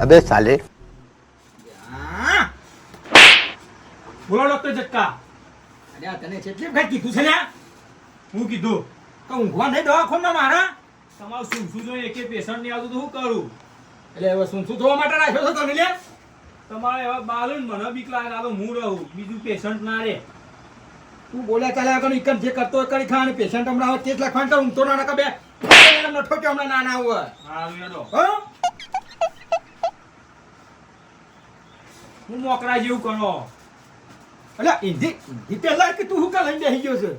अबे साले બોલો ડોક્ટર જટકા. અરે આ તને કેટલી વખત કીધું છે ને? હું કીધું કે ઊંઘવા નહીં દવાખાનામાં મારા? તમારું શું જોઈએ એકે પેશન્ટ નહીં આવતું તો શું કરું? એટલે હવે શું જોવા માટે રાખ્યો છો તમે લે? તમારે એવા બાલું મને બીક લાગે આ તો હું રહું બીજું પેશન્ટ ના રે. તું બોલ્યા ચાલ્યા કર ઇકન જે કરતો હોય કરી ખા અને પેશન્ટ હમણાં આવે તે જ લખવાનું તો ઊંઘતો ના નકા બે નઠો કે હમણાં ના હોય. હારું હેડો. હું મોકરા જેવું કરો. એટલે હિન્દી પેલા કે તું હું કા લઈને બેસી ગયો છે?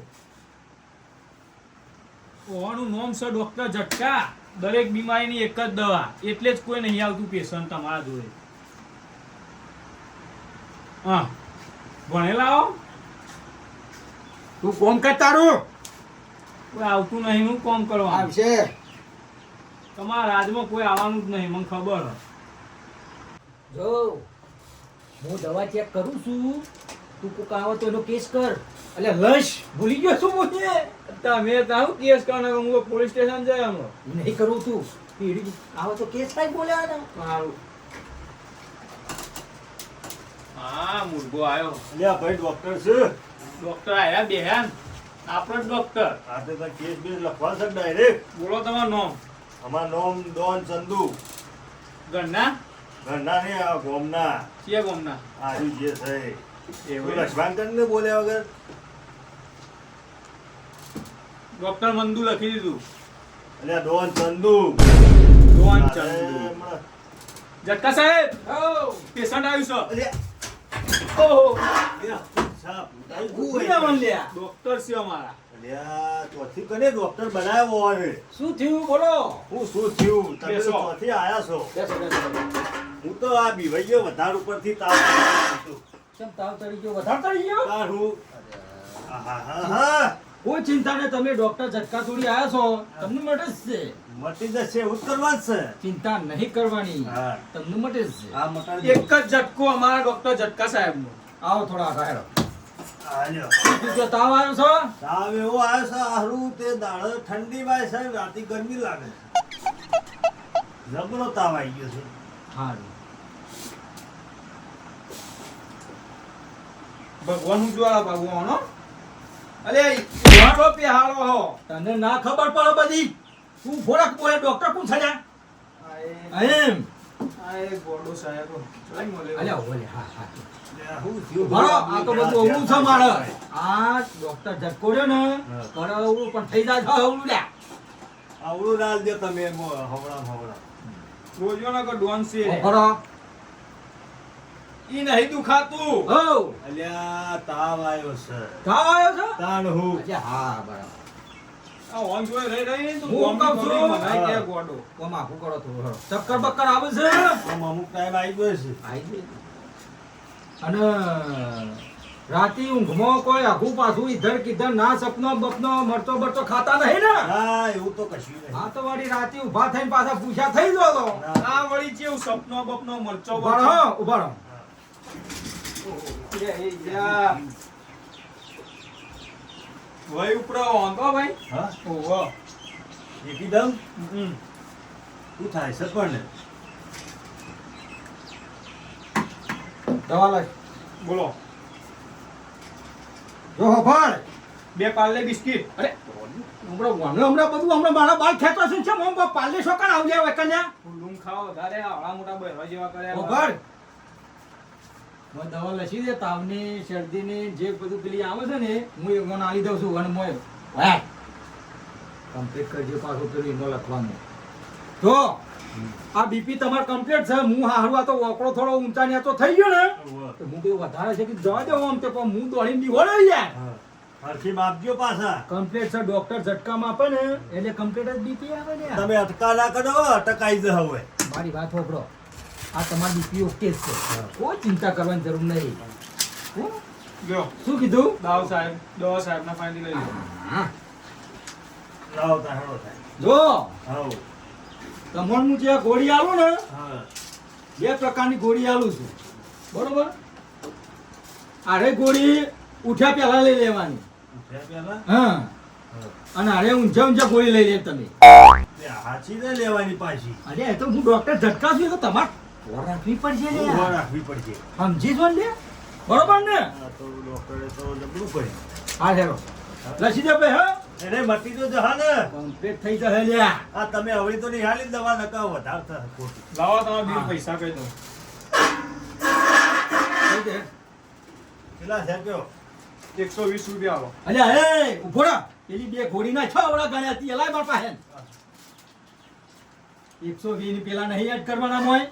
ઓનું નામ છે ડોક્ટર જટકા. દરેક બીમારીની એક જ દવા એટલે જ કોઈ નહીં આવતું પેશન્ટ તમારા જોડે. હા ભણેલા હો? તું કોમ કર તારું. કોઈ આવતું નહીં હું કોમ કરવા આવશે. તમારા રાજમાં કોઈ આવવાનું જ નહીં મને ખબર. જો હું દવા ચેક કરું છું, તું કોક આવો તો એનો કેસ કર. એટલે લશ ભૂલી ગયો શું બોલીએ? તમે તારું કેસ કરવાનો હું પોલીસ સ્ટેશન જાય હમણાં. નહીં કરવું તું પીડી આવો તો કેસ કઈ બોલ્યા ને. સારું. હા મુર્ગો આવ્યો. અલ્યા ભાઈ ડોક્ટર છે. ડોક્ટર આયા બેહાન. આપણો જ ડોક્ટર. આ તો કેસ બેસ લખવા છે ડાયરેક્ટ. બોલો તમારું નામ. અમારું નામ ડોન ચંદુ. ગણના ઘરના ને આ ગોમના છે ગોમના. આજુ જે છે એવું લક્ષ્માંકર ને બોલ્યા વગર. ડોક્ટર મંદુ લખી દીધું. અલ્યા ડોન ચંદુ. ડોન અરે, ચંદુ. હમણાં- જટકા સાહેબ પેશન્ટ આવ્યું છે. અલ્યા, ઓહો અલ્યા, સાહેબ, ડોક્ટર છે અમારા. અલ્યા, ચોથી કને ડોક્ટર બનાવ્યો હોય. શું થયું બોલો. શું થયું? તમે બેસો. તો ચોથી આયા છો. બેસો, બેસો, બેસો. હું તો આ બીવાઈયો વધારે ઉપરથી તાવ આવ્યો. કેમ તાવ ચડી ગયો, વધારે ચડી ગયો? તાર હું આહાહા. કોઈ ચિંતા નહીં, તમે ડોક્ટર ઝટકા જોડી આવ્યા છો, તમને મટે જ છે. મટી જશે એવું જ કરવા જ છે. ચિંતા નહીં કરવાની, હા. તમને મટે જ છે. આ મટાડી એક જ ઝટકો અમારા ડોક્ટર ઝટકા સાહેબ નો. આવો થોડા આગળ હેડો. આલ્યો. જો તાવ આવ્યો છો? તાવ એવો આવ્યો છે હારું તે દાડો ઠંડી વાય સાહેબ રાતે ગરમી લાગે. જબરો તાવ આવી ગયો છે. હારું. ભગવાન હું જોવા ભગવાન હો. અલે હાડો પે હાડો હો. તને ના ખબર પડે બધી. તું ફોરક બોલે ડોક્ટર કોણ છે? એમ આય ગોડો સાહેબ લઈ મોલે. અલ્યા ઓલે હા હા. લે, હું થયું? ભણો આ તો બધું અવળું છે મારે. આ ડોક્ટર ઝટકો રહ્યો ને હા. કરે અવળું પણ થઈ જાય છે અવળું લ્યા. આવડું ના દે તમે હવડા. રોજો ના કો ડોન છે. ભણો. ઈ નહીં દુખાતું. હો અલ્યા તાવ આવ્યો છે. તાવ આવ્યો છે? તાણ હું. અચ્છા હા બરાબર. આ ઓન જોઈ રહી તો હું ગોમડી કહું છું. ગોમડી મનાય કે ગોડો. ઓમ આખું કરો થોડું હળો. ચક્કર બક્કર આવે છે? આમ અમુક ટાઈમ આવી ગયો છે. આઈ ગઈ. અને રાતે ઊંઘમાં કોઈ આઘું પાછું ઈધર કિધર ના સપનો બપનો મરતો બરતો ખાતા નહીં ને? હા એવું તો કશું નહીં. આ તો વળી રાતે ઊભા થઈને પાછા પૂછ્યા થઈ ગયો તો. આ વળી ચેવું સપનો બપનો મરચો ઉભા રહો, ઉભા રહો. ભાઈ ઉપરો ઓંધો ભાઈ. હા ઓહો. એકદમ હમ. શું થાય છે પણ દવા લઈ. બોલો. જો હભાળ. બે પાર્લે બિસ્કિટ. અરે હમણાં બધું મારા બાળ ખેંચો છે કેમ આમ પાલે છોકરા આવજે હવે કન્યા. લૂમ ખાઓ વધારે આવડા મોટા બહેરા જેવા કર્યા. હભાળ. દવા લસી દે તાવની શરદીની જે બધું પેલી આવે છે ને હું એ મને આલી દઉં છું અને મોય વાહ કમ્પ્લીટ કરજો પાછું પેલું એમાં લખવાનું. જો આ બીપી તમારે કમ્પ્લીટ છે. હું હારું આ તો ઓકળો થોડો ઊંચા ને તો થઈ ગયો ને તો હું કેવું વધારે છે કે જવા દેવો આમ તે પણ હું દોડીને નીવડે યાર. હરખી માપજો પાછા. કમ્પ્લીટ છે ડોક્ટર ઝટકામાં આપે ને એટલે કમ્પ્લીટ જ બીપી આવે ને. તમે અટકા ના કરો અટકાઈ જ હવે. મારી વાત હોભળો. આ તમારી બીપી ઓકે જ છે, કોઈ ચિંતા કરવાની જરૂર નહીં. હો? લ્યો શું કીધું? દાવ સાહેબ દવા સાહેબ ના ફાઈનલી લઈ લો. હા. લાવો તાણ હેડો થાય. જો હાઉ. તમને હું જે ગોળી આલું ને હા. 2 પ્રકારની ગોળી આલું છું, બરોબર? આરે ગોળી ઉઠ્યા પહેલા લઈ લેવાની. ઉઠ્યા પહેલા? હા. અને આરે ઊંઝા ગોળી લઈ લે તમે. તે હાચી ને લેવાની પાછી. અરે એ તો હું ડોક્ટર ઝટકા છું તો તમારે વાર રાખવી પડશે લે. ઊભા રાખવી પડશે. સમજી જો લે. બરોબર ને? આ તો ડોક્ટરે તો જબરું પડે. હા હેરો. લસી દે ભાઈ હા. એને મટી તો જહા ને. કમ્પ્લીટ થઈ જશે લ્યા. આ તમે હવળી તો નિહાળી દવા નકા વધારતા ખોટી. લાવો તમારા બિલ પૈસા કહી દો. થઈ જાય. કેટલા છે કયો? 120 રૂપિયા આવો. અલ્યા હે ઉભો રહો. પેલી બે ઘોડી ના 6 વડા ગણ્યા હતી એલાય માર પાસે 120 ની પેલા નહીં એડ કરવાના મોય.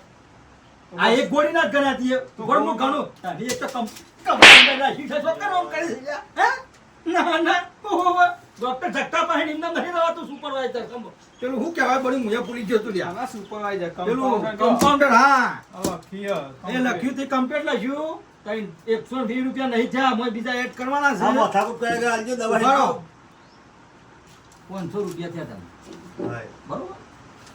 આ એક ઘોડી ના જ ગણ્યા હતી ઘોડનું ઘણું તારી એક તો કમ રાખી છે તો કરો કરી છે લ્યા. હે ના ના ઓહો ડોક્ટર જગતા પાસે નિંદા નહીં રહેવાતું સુપરવાઇઝર પેલું શું કહેવાય બડી મુયા પૂરી ગયો તું લ્યા. આના સુપરવાઇઝર પેલું કમ્પાઉન્ડર હા લખ્યું એ લખ્યું તે કમ્પ્લીટ લખ્યું કઈ 120 રૂપિયા નહીં થયા મોય બીજા એડ કરવાના આ છે માથાકૂટ કરે કે આલજો દવા ઉભારો. 500 રૂપિયા થયા તમે હાય. બરોબર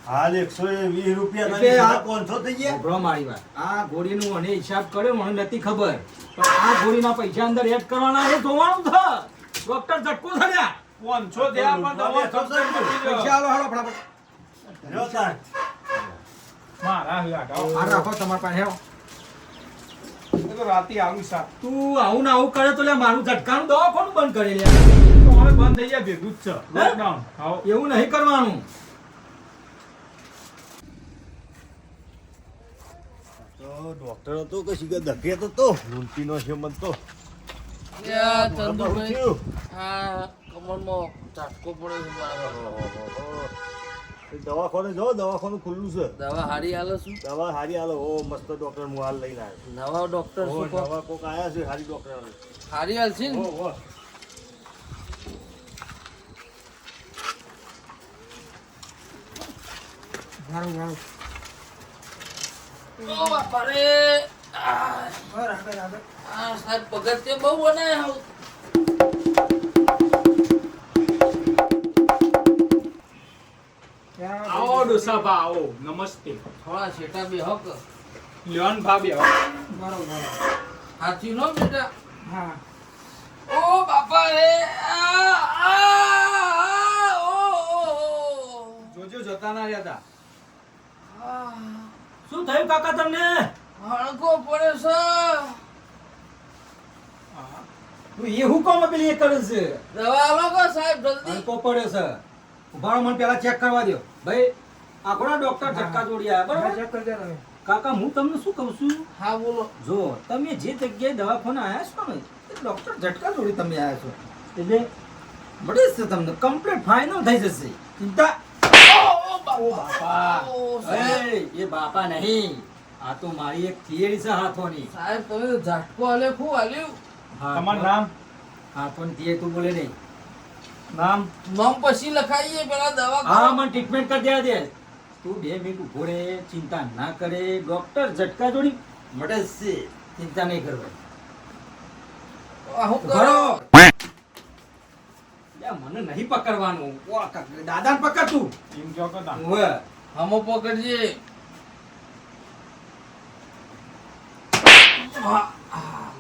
હાલ 120 રૂપિયા એટલે તમે આ- 500 થઈ ગયા. ઉભરો મારી વાત આ ઘોડીનું મને હિસાબ કર્યો મને નથી ખબર પણ આ ઘોડીના પૈસા અંદર એડ કરવાના એ જોવાનું છે ડોક્ટર ઝટકો થયા 500 દે પણ દવા ખર્ચ કરી પૈસા દેજો. આલો હાલો ફટાફટ જો તાર. મારા લાગાઓ. આ રાખો તમારા પાસે હેરો. એ તો રાતે આલુ શાક. તું આવું ને આવું કરે તો લે મારું ઝટકાનું દવાખાનું બંધ કરી લે તો હવે બંધ થઈ જાય ભેગું જ છે. લોકડાઉન. હાઉ. એવું નહીં કરવાનું તો ડોક્ટર હતો કે શીખર ધકે તો લૂંટીનો છે મન તો. યા શું ચંદુભાઈ થયું? આ કમરમાં ઝાટકો પડે છે મારા. એ દવાખાને જો દવાખાનું ખુલ્લું છે. દવા હારી આલો છું દવા હારી હાલો ઓ મસ્ત ડોક્ટર હું હાલ લઈને આવ્યો. નવા ડોક્ટર ઓ, શું કહો નવા કોક આયા છે હારી ડોક્ટર હાલ. હારી હાલ છે ને ઓ, ઓ. ઓ બાપા રે આ સાહેબ પગથિયે બહુ બનાયા હું આવો ડોસા ભા આવો. નમસ્તે. થોડા શેટા બે હક લ્યોન ભા બે આવો. હાથી નો બેટા હા ઓ બાપા રે ઓ જોજો જતા ના રહેતા આ શું થયું કાકા તમને હળકો પડે છે તું એ હુકમ પેલી એ કરે છે દવા આલો કો સાહેબ જલ્દી હલકો પડે છે ઉભારો મને પેલા ચેક કરવા દો ભાઈ આપણા ડોક્ટર ઝટકા જોડી આવ્યા બરોબર ચેક કરી દે કાકા હું તમને શું કહું છું હા બોલો જો તમે જે જગ્યાએ દવાખાને આવ્યા છો ને એ ડોક્ટર ઝટકા જોડી તમે આવ્યા છો એટલે મળે છે તમને કમ્પ્લીટ ફાઇનલ થઈ જશે ચિંતા ઓ બાપા ઓ સાહેબ એ બાપા નહીં આ તો મારી એક થિયરી છે હાથોની સાહેબ તમે તો ઝાટકો આલે ખૂબ આલ્યું તમારું નામ? હાથોની થિયરી તું બોલે નહીં નામ? નામ પછી લખાઈએ પેલા દવા હા કરો. મને ટ્રીટમેન્ટ કરી દેવા દે તું 2 મિનિટ ઉભો રહે ચિંતા ના કરે ડોક્ટર ઝટકા જોડી મળે જ છે ચિંતા નહીં કરવાની આ હું ઉભા કરો રહો. લે, મને નહીં પકડવાનું દાદા ને પકડ તું એમ કહો કે તા. ઓવે. હમો પકડજે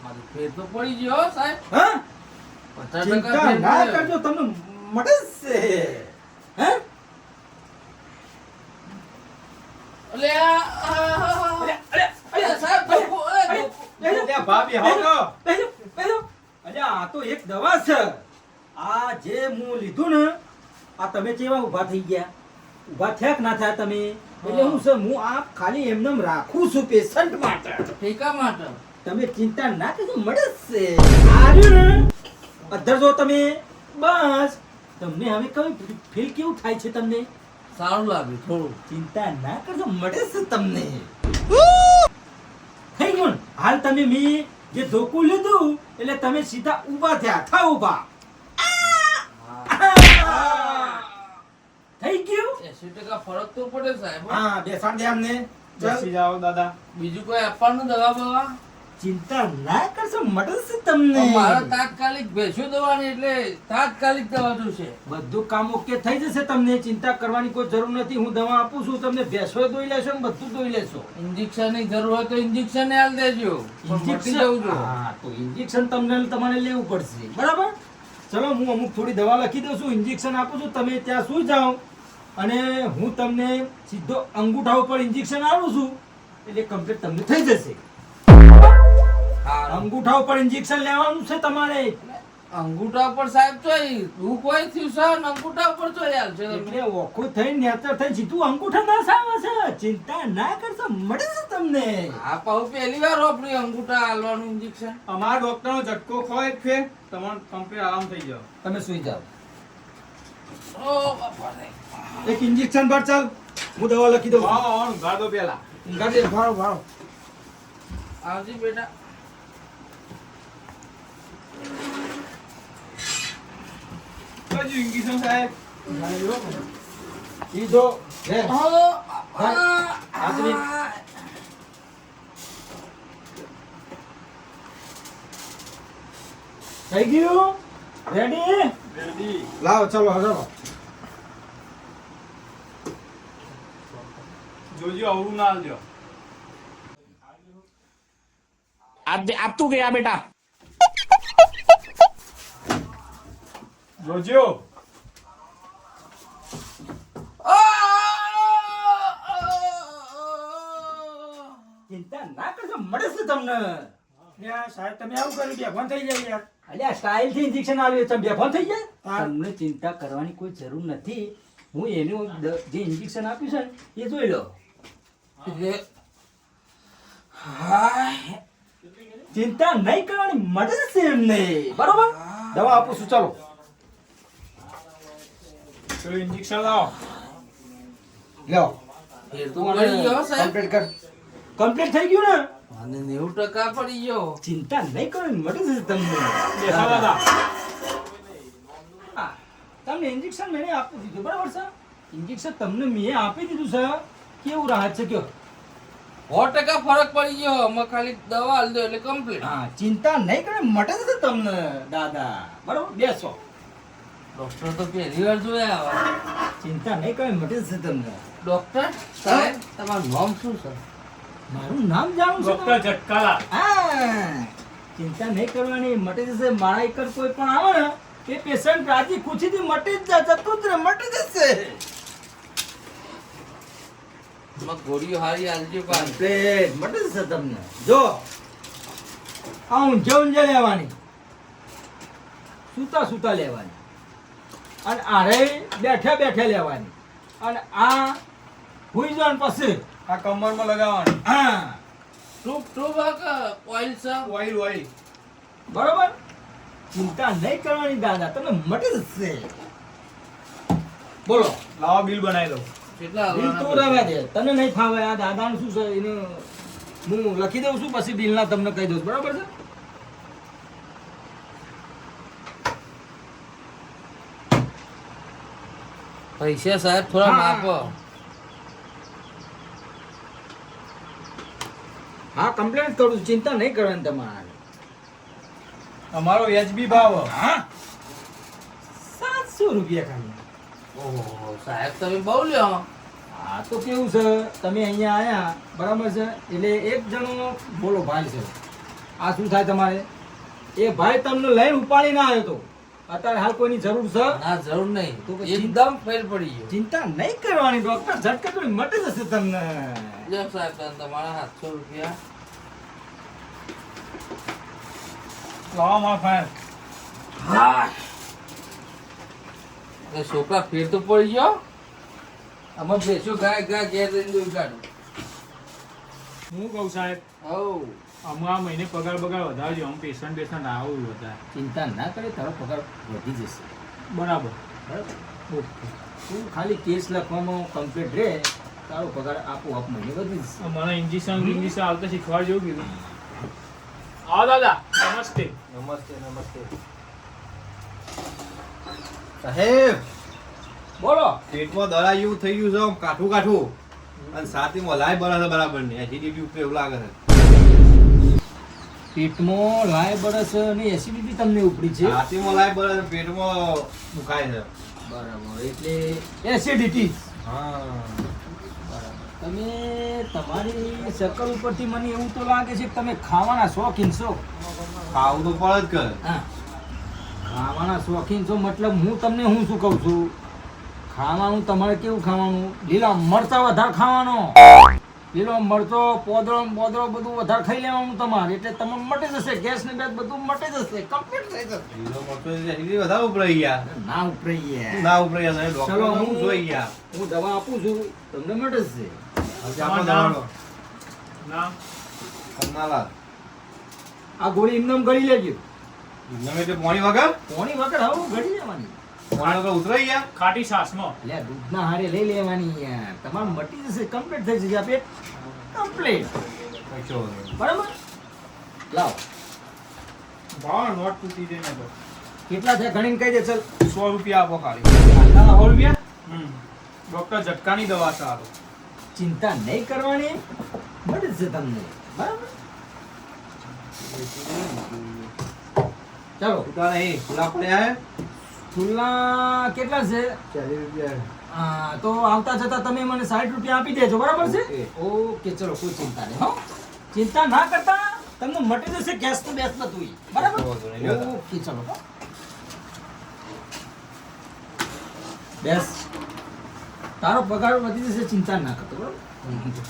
મારી ફેર તો પડી ગયો હો સાહેબ હા 50% ચિંતા ફેર ના પડ્યો. કરજો તમને મળે જ છે હે અલે અલે સાહેબ ધોકો, અલે ધોકો. લે ભા બે આવો. અલ્યા આ તો એક દવા છે આ જે હું લીધું ને આ તમે કેવા ઊભા થઈ ગયા ઊભા થયા કે ના થયા તમે એટલે હું છે હું આ ખાલી એમને રાખું છું પેશન્ટ માટે ઠેકા માટે તમે ચિંતા ના કરજો મળે જ છે આવ્યું ને અધર જો તમે બસ તમને હવે કઈ ફીલ કેવું થાય છે તમને સારું લાગ્યું થોડું ચિંતા ના કરજો મળે છે તમને થઈ ગયું ને? હાલ તમે મી જે ધોકું લીધું એટલે તમે સીધા ઊભા થયા થા ઊભા થઈ ગયું 80% ફરક તો પડે સાહેબ હો. હા બેસાડ દે અમને બેસી જાઓ દાદા. બીજું કોઈ આપવાનું દવા બવા ચિંતા ના કરશો મળશે તમને પણ મારે તાત્કાલિક ભેંસો દવાની એટલે તાત્કાલિક દવા જોશે બધું કામ ઓકે થઈ જશે તમને ચિંતા કરવાની કોઈ જરૂર નથી હું દવા આપું છું તમને ભેંસો દોઈ લેશો ને બધું દોઈ લેશો ઇન્જેક્શન ની જરૂર હોય તો ઇન્જેક્શન આલ દેજો પણ મટી જવું જો હા તો ઇન્જેક્શન તમારે લેવું પડશે બરાબર ચલો હું અમુક થોડી દવા લખી દઉં છું ઇન્જેક્શન આપું છું તમે ત્યાં સુઈ જાઓ અને હું તમને સીધો અંગૂઠા ઉપર ઇન્જેક્શન આપું છું એટલે કમ્પ્લીટ તમને થઈ જશે હા અંગૂઠા ઉપર ઇન્જેક્શન લેવાનું છે તમારે અંગૂઠા ઉપર સાહેબ ચોય દુઃખ હોય થયું છે ને અંગૂઠા ઉપર ચોય હાલ છે એટલે ઓખું થઈ નેચર થઈ સીધું અંગૂઠા ના સાવે છે ચિંતા ના કરશો મળે છે તમને આ પાછું પહેલી વાર વાપર્યું અંગૂઠા હાલવાનું ઇન્જેક્શન અમારા ડોક્ટરનો ઝટકો ખોય ફે તમારે કમ્પ્લીટ આરામ થઈ જાવ. તમે સુઈ જાઓ ઓ બાપા રે. એક ઇન્જેક્શન પર ચાલ હું દવા લખી દઉં હા ઊંઘા દો પેલા. ગાડી ભાડો ભાડો આવજી બેટા કયું ઇન્જેક્શન સાહેબ? ઈ જો લે ઓ બાપા. હાથની. થઈ ગયું રેડી રેડી. લાવો ચલો ચલો જોજો અવરું ના આલજો. अब तू गया बेटा. જોજો. ચિંતા ના કરશો મળે છે તમને સાહેબ તમે આવું કર્યું બેભાન થઈ જાય યાર અલ્યા સ્ટાઇલ થી ઇન્જેક્શન આવ્યું તમે બેભાન થઈ જાય તમને ચિંતા કરવાની કોઈ જરૂર નથી હું એનું જે ઇન્જેક્શન આપ્યું છે ને એ જોઈ લો હાય. ચિંતા નહીં કરવાની મળે છે એમને બરોબર દવા આપું છું ચાલો પેલું ઇન્જેક્શન લાવો. લ્યો ફેર તો પડી ગયો સાહેબ કમ્પ્લીટ કર કમ્પ્લીટ થઈ ગયું ને અને 90% પડી ગયો ચિંતા નહીં કરવાની મળે છે તમને બેસા દાદા. હા, તમને ઇન્જેક્શન મેં આપી દીધું બરાબર છે ઇન્જેક્શન તમને મેં આપી દીધું છે કેવું રાહત છે કયો 100% ફરક પડી ગયો અમે ખાલી દવા આલ દો એટલે કમ્પ્લીટ હા ચિંતા નહીં કરે મટે છે તમને દાદા બરાબર બેસો ડોક્ટર તો પહેલી વાર જોયા આવા ચિંતા નહીં કરે મટે છે તમને ડોક્ટર સાહેબ તમારું નામ શું છે મારું નામ જાણું છું ડોક્ટર ઝટકાલા. હા ચિંતા નહીં કરવાની મટી જશે મારા એક કોઈ પણ આવે ને એ પેશન્ટ રાજી ખુશીથી મટી જ જાય જતું જ રહે મટી જશે ગોળીઓ હારી આલજો પાછી કમ્પ્લીટ મટી જશે તમને જો આ ઊંઝે ઊંઝે લેવાની સૂતા સૂતા લેવાની અને આરે બેઠા બેઠા લેવાની અને આ હુઈ જવાનું પછી આ કમરમાં લગાવવાનું. હા ટ્રૂપ ઓઇલ છે ઓઇલ ઓઇલ. બરોબર ચિંતા નહીં કરવાની દાદા તમે મટી જશે બોલો લાવો બિલ બનાવી દઉં. કેટલા બિલ તો રહેવા દે તને નહીં ફાવે આ દાદાનું શું છે એને હું લખી દઉં છું પછી બિલના તમને કહી દઉં બરાબર છે પૈસા સાહેબ થોડા હા. માપો હા કમ્પ્લેન કરું છું ચિંતા નહીં કરવાની તમારે અમારો વ્યાજબી ભાવ. હા 700 રૂપિયા ખાલી ઓહો સાહેબ તમે બહુ લ્યો આ તો કેવું છે તમે અહીંયા આયા બરાબર છે એટલે એક જણો બોલો ભાઈ છે આ શું થાય તમારે એ ભાઈ તમને લઈને ઉપાડી ના આવ્યો તો અત્યારે હાલ કોઈની જરૂર છે ના જરૂર નહીં તો પછી એકદમ ફેલ પડી ગયો ચિંતા નહીં કરવાની ડોક્ટર ઝટકે તો મટી જશે તમને લ્યો સાહેબ તમે તમારા 700 રૂપિયા લાવો મારા ફાઈન. હા એ છોકરા ફેર તો પડી ગયો અમે બેસો ગાય ગાય ઘેર જઈને દૂધ કાઢું હું કહું સાહેબ હવ અમે આ મહિને પગાર બગાર વધારજો. આમ પેશન્ટ આવું વધારે. ચિંતા ના કરે તારો પગાર વધી જશે બરાબર. બરાબર ઓકે તું ખાલી કેસ લખવામાં કમ્પ્લીટ રહે તારો પગાર આપોઆપ મહિને વધી જશે મને ઇન્જેક્શન આવતા શીખવાડ જેવું કીધું. આવો દાદા નમસ્તે. નમસ્તે નમસ્તે સાહેબ બોલો પેટમાં દળા જેવું થઈ ગયું છે આમ કાઠું કાઠું અને સાથેમાં લાય બરાબર બરાબર નહીં એસિડિટી ઉપર એવું લાગે છે પેટમાં લાય બરસ અને એસિડિટી તમને ઉપડી છે સાથેમાં લાય બરાબર પેટમાં દુખાય છે બરાબર એટલે એસિડિટી હા તમે તમારી શકલ ઉપરથી મને એવું તો લાગે છે કે તમે ખાવાના શોખીન છો ખાવું તો પડે જ કરે હા ખાવાના શોખીન છો મતલબ હું તમને હું શું કહું છું ખાવાનું તમારે કેવું ખાવાનું લીલા મરચા વધારે ખાવાનો પેલો મરચો પોદળો ને બોદળો બધું વધારે ખાઈ લેવાનું તમારે એટલે તમને મટી જશે ગેસ ને બેસ બધું મટી જશે કમ્પ્લીટ થઈ જશે લીલો મરચો એથી વધારે ઉપરાઈ ગયા ના ઉપરાઈએ ના ઉપરાઈ ગયા સાહેબ ચલો, ડોક્ટર હું- જોઈ ગયા હું દવા આપું છું તમને મટી જશે આજે આપણો દવાનો નામ કન્નાલાલ આ ગોળી એમનેમ ગળી લેજો નમે તે પાણી વગર પોણી વગર હવે ગળી લેવાની પાણી વગર ઉતરાઈ ગયા ખાટી છાશમાં એટલે દૂધના હારે લઈ લેવાની યાર તમારું મટી જશે કમ્પ્લીટ થઈ જશે આ પેટ કમ્પ્લીટ કશો વાંધો નહીં. બરાબર લાવ ભાવ નોટ તૂટી દે ને તો કેટલા થયા ગણીને કહી દે ચલ 100 રૂપિયા આપો ખાલી આટલા 100 રૂપિયા ડોક્ટર ઝટકાની દવા સારો ચિંતા નહીં કરવાની મળી જશે તમને બરાબર ચાલો ઉતાર નહીં ખુલ્લા પડ્યા હે ખુલ્લા કેટલા છે 40 રૂપિયા હા, તો આવતા જતા તમે મને 60 રૂપિયા આપી દેજો બરાબર છે ઓકે ચલો કોઈ ચિંતા નહીં હો ચિંતા ના કરતા તમને મટી જશે ગેસ તો બેસ બધું બરાબર વાંધો નહીં, લ્યો તાર. ઓકે ચલો હો. બેસ તારો પગાર વધી જશે ચિંતા ના કરતો બરાબર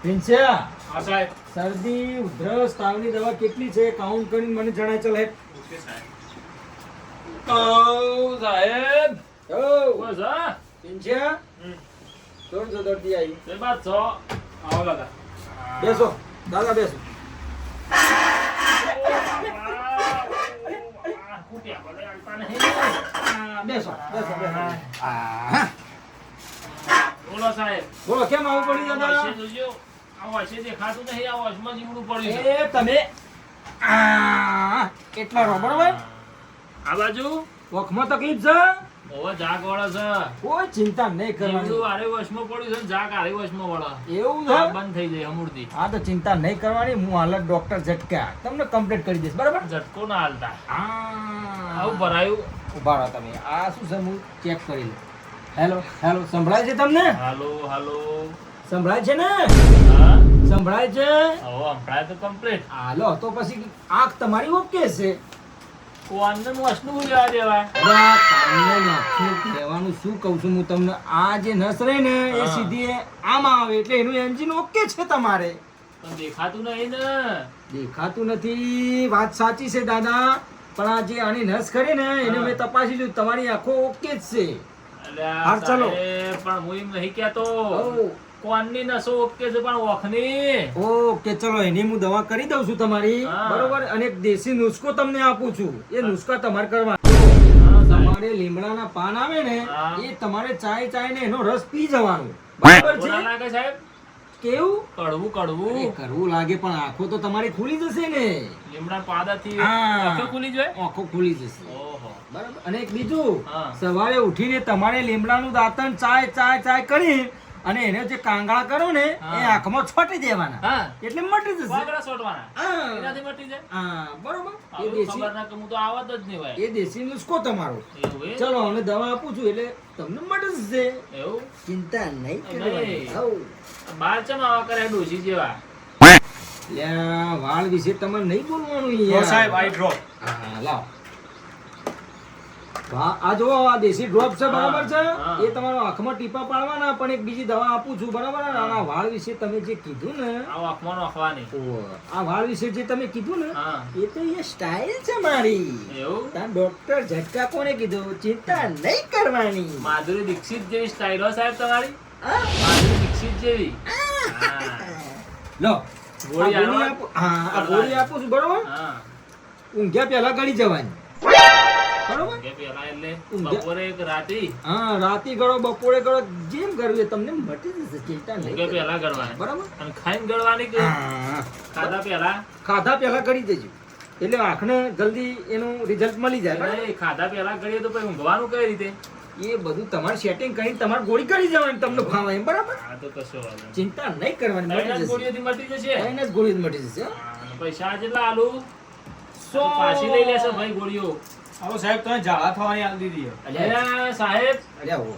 પ્રિન્સિયા હા સાહેબ શરદી ઉધરસ તાવની દવા કેટલી છે કાઉન્ટ કરીને મને જણાય ચાલ હેડ ઓકે સાહેબ સાહેબ ઓ બસ હા પ્રિન્સિયા હમ. જોડ જો દર્દી આવી તે બાદ છો આવો દાદા બેસો દાદા બેસો હા, બેસો બેસો બેસો હા. બોલો સાહેબ બોલો કેમ આવું પડ્યું દાદા વાંચે જોજો આ વાંચે દેખાતું નહીં આ વાંચમાં જીવડું પડ્યું છે એ તમે કેટલા રો બરોબર આ બાજુ વખમાં તકલીફ છે હવે જાગ વાળા છે કોઈ ચિંતા નહીં જીવડું કરવાની આરે વશમાં પડ્યું છે ને જાગ આરે વશમાં વાળા એવું આ છે બંધ થઈ જાય અમૂર્તિ હા તો ચિંતા નહીં કરવાની હું હાલ ડોક્ટર ઝટકા તમને કમ્પ્લીટ કરી દઈશ બરાબર ઝટકો ના હાલતા આવું આવું ભરાયું ઉભા રહો તમે આ શું છે હું ચેક કરી લઉં હેલો હેલો સંભળાય છે તમને હાલો હાલો સંભળાય છે ને હા સંભળાય છે હવે સંભળાય તો કમ્પ્લીટ હાલો તો પછી આંખ તમારી ઓકે છે કોનનું વસ્તુ લેવા દેવાય અરે આ કાનને નાખીને કહેવાનું શું કહું છું હું તમને આ જે નસ રહી ને એ હા. સીધી આમ આવે એટલે એનું એન્જિન ઓકે છે તમારે પણ દેખાતું નહીં ને દેખાતું નથી વાત સાચી છે દાદા પણ આ જે આની નસ ખરી ને એને હા. મેં તપાસી લીધું તમારી આંખો ઓકે જ છે અલ્યા હા, ચાલો. સાહેબ, પણ હું એમ નહીં કહેતો ઓ, કોનની નસો ઓકે છે પણ ઓખની ઓકે ચલો એની હું દવા કરી દઉં છું તમારી હા. બરોબર અને એક દેશી નુસ્ખો તમને આપું છું એ નુસ્ખા તમારે કરવા હા, સાહેબ. તમારે લીમડાના પાન આવે ને હા. એ તમારે ચાય ચાય ને એનો રસ પી જવાનું બરાબર કડવું ના છે લાગે સાહેબ કેવું કડવું અરે કડવું કરવું લાગે પણ આંખો તો તમારી ખુલી જશે ને લીમડા પાદાથી હા. આંખો ખુલી જાય આંખો ખુલી જશે ઓહો બરાબર અને એક બીજું હા. સવારે ઉઠીને તમારે લીમડાનું દાંતણ ચાય ચાય ચાય કરી અને એને જે કાંગળા કરો ને હા. એ આંખમાં છોટી દેવાના હા એટલે મટી જશે વાગડા સોટવાના હા. એનાથી મટી જાય હા બરોબર એ આવું દેશી ખબર ના કે હું તો આવત જ નહીં ભાઈ એ દેશી નુસ્ખો તમારો એવું એ? ચલો અને દવા આપું છું એટલે તમને મટી જશે એવું ચિંતા નહીં કરવાની. કરવાની હઉ. બાર ચમ આવા કરે ડોશી જેવા લ્યા, વાળ વિશે તમારે નહીં બોલવાનું તો યાર. સાહેબ આઈ ડ્રોપ હા, લાવ. આ જો આ દેશી ડ્રોપ છે બરાબર છે હા. એ તમારો આંખમાં ટીપા પાડવાના પણ એક બીજી દવા આપું છું બરાબર અને આના વાળ વિશે તમે જે કીધું ને આ આંખમાં નોખવાની આ વાળ વિશે જે તમે કીધું ને હા એ તો એ સ્ટાઇલ છે મારી એવું ત્યાં ડોક્ટર ઝટકા કોને કીધું ચિંતા નહીં કરવાની માધુરી દીક્ષિત જેવી સ્ટાઇલ હો સાહેબ તમારી હા? માધુરી દીક્ષિત જેવી હા. લો ગોળી આ આલવા? આપું હા આ ગોળી આપું છું બરોબર હા ઊંઘ્યા પહેલા ગળી જવાની બરોબર કે પેલા એટલે ઊંઘ્યા- બપોરે એક રાતી હા રાતી ગળો બપોરે ગળો જેમ કરવું એ તમને મટી જશે ચિંતા નહીં કે કરવાની. પેલા ગળવાની બરાબર અને ખાઈને ગળવાની કે હા. ખાધા પેલા ખાધા પહેલા કરી દેજો એટલે આંખને જલ્દી એનું રિઝલ્ટ મળી જાય બરાબર? નહીં, ખાધા પેલા ગળીએ તો પછી ઊંઘવાનું કઈ રીતે એ બધું તમારે સેટિંગ કરીને તમારે ગોળી કરી જવાની તમને ભાવે એમ બરાબર આ તો કશો વાંધો નહીં. ચિંતા નહીં કરવાની ત્રણ જ મટી જશે ગોળીઓથી મટી જશે એને જ ગોળી જ મટી જશે હો. હા, અને પૈસા જેટલા આલુ પાછી લઈ લેશે ભાઈ ગોળીઓ આવો સાહેબ તમે ઝાડા થવાની આલી દીધી અલ્યા સાહેબ અલ્યા હો.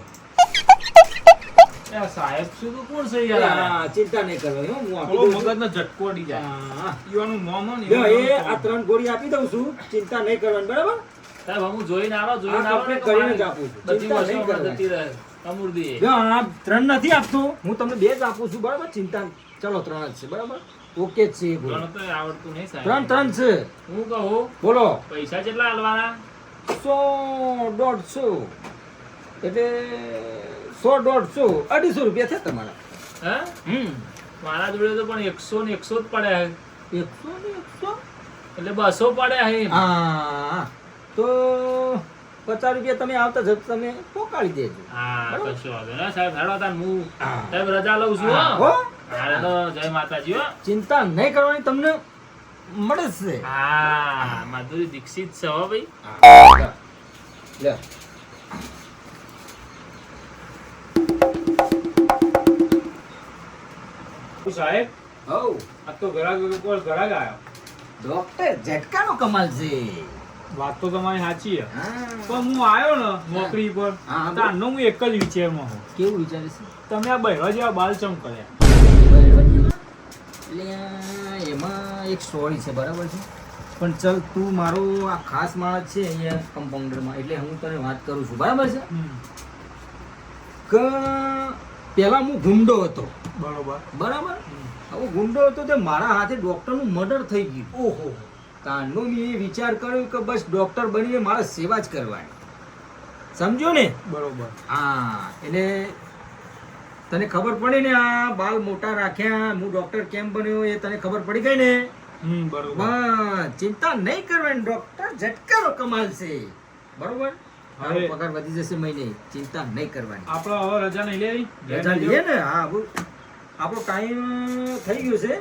એ સાહેબ શું તું કોણ છે યાર હા, ચિંતા નહીં કરવાની હો, હું આપી થોડો દઉં છું. મગજનો ઝટકો અડી જાય હા. ઈવાનું નોમ હો ને લ્યો, ઈવાનું એ નામ આ 3 ગોળી આપી દઉં છું ચિંતા નહીં કરવાની બરાબર સાહેબ હું જોઈને આવો જોઈને આ આવો ને complete કરીને જ તમારી આપું છું. બધી ચિંતા નહીં વસ્તુઓ કરવાની. જતી રહે કમુરદી જો આ 3 નથી આપતો, હું તમને 2 જ આપું છું, બરાબર? ચિંતા, ચલો 3 જ છે, બરાબર? ઓકે જ છે એ બોલો. ગણો તો આવડતું નહીં સાહેબ. 3 છે. હું કહું બોલો. પૈસા કેટલા હાલવાના? 100, 150 એટલે 100, 150, 250 રૂપિયા થયા તમારા. હે મારા જોડે તો પણ 100 ને 100 જ પડ્યા છે. 100 ને 100? એટલે 200 પડ્યા છે. હા, તો 50 રૂપિયા તમે આવતા જતા તમે પોકાળી દેજો. હા કશો વાંધો નહીં સાહેબ. હેડો તાન હું હા. સાહેબ રજા લઉં છું હો? હો. હારે તો જય માતાજી હો. ચિંતા નહીં કરવાની, તમને મળે જ છે. હા માધુરી દીક્ષિત છે હો ભાઈ. લે. સાહેબ હઉ, આ તો ઘરાક ઉપર ઘરાક આવ્યો. ડોક્ટર ઝટકાનો કમાલ છે. વાત તો તમારી સાચી છે. હા. પણ હું આવ્યો ને નોકરી પર હા, તારનો હું એક જ વિચારમાં હું કેવું વિચારે છે? તમે આ બહેરા જેવા બાલ ચમ કર્યા. એટલે એમાં એક સ્ટોરી છે, બરાબર છે? પણ ચલ, તું મારો આ ખાસ માણસ છે અહીંયા કમ્પાઉન્ડરમાં, એટલે હું તને વાત કરું છું, બરાબર છે? કે પહેલા હું ગુંડો હતો, બરોબર. બરાબર? હવે ગુંડો હતો તે મારા હાથે ડોક્ટરનું મર્ડર થઈ ગયું. ઓહો. તારનો મેં એ વિચાર કર્યો કે બસ ડોક્ટર બનીને મારે સેવા જ કરવાની. સમજો ને? બરોબર. હા, એટલે તને ખબર પડી ને આ બાલ મોટા રાખ્યા, હું ડોક્ટર કેમ બન્યો એ તને ખબર પડી ગઈ ને? બરોબર. બસ ચિંતા નહીં કરવાની, ડોક્ટર ઝટકાનો કમાલ છે, બરોબર? તારો હવે- પગાર વધી જશે મહિને, ચિંતા નહીં કરવાની. આપણે હવે રજા નહીં લેવી. રજા લઈએ ને? હા, આપણો ટાઈમ થઈ ગયો છે.